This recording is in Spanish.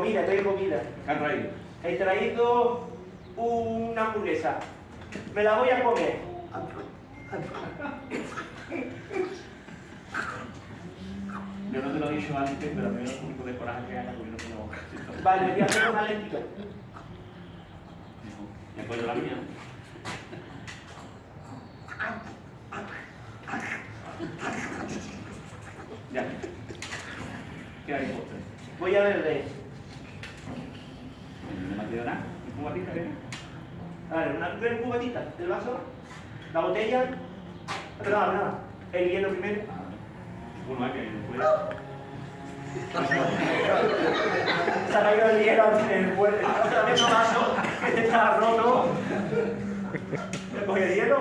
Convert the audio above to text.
comida, estoy de comida. ¿Qué han traído? He traído una hamburguesa. Me la voy a comer. Yo no te lo he dicho antes, pero a mí es lo único de coraje que haga porque no tengo boca. Vale, voy a hacer una lentita. Me acuerdo la mía. Ya. ¿Qué hay postre? Voy a beber. No me ha quedado nada. ¿Un cubatita qué? Vale, una cubatita del vaso. La botella. Perdón, nada. El hielo primero. Bueno, hay que después. Se ha caído el hielo en el fuerte. Otra vez no vaso, que este está roto. ¿Le coge el hielo?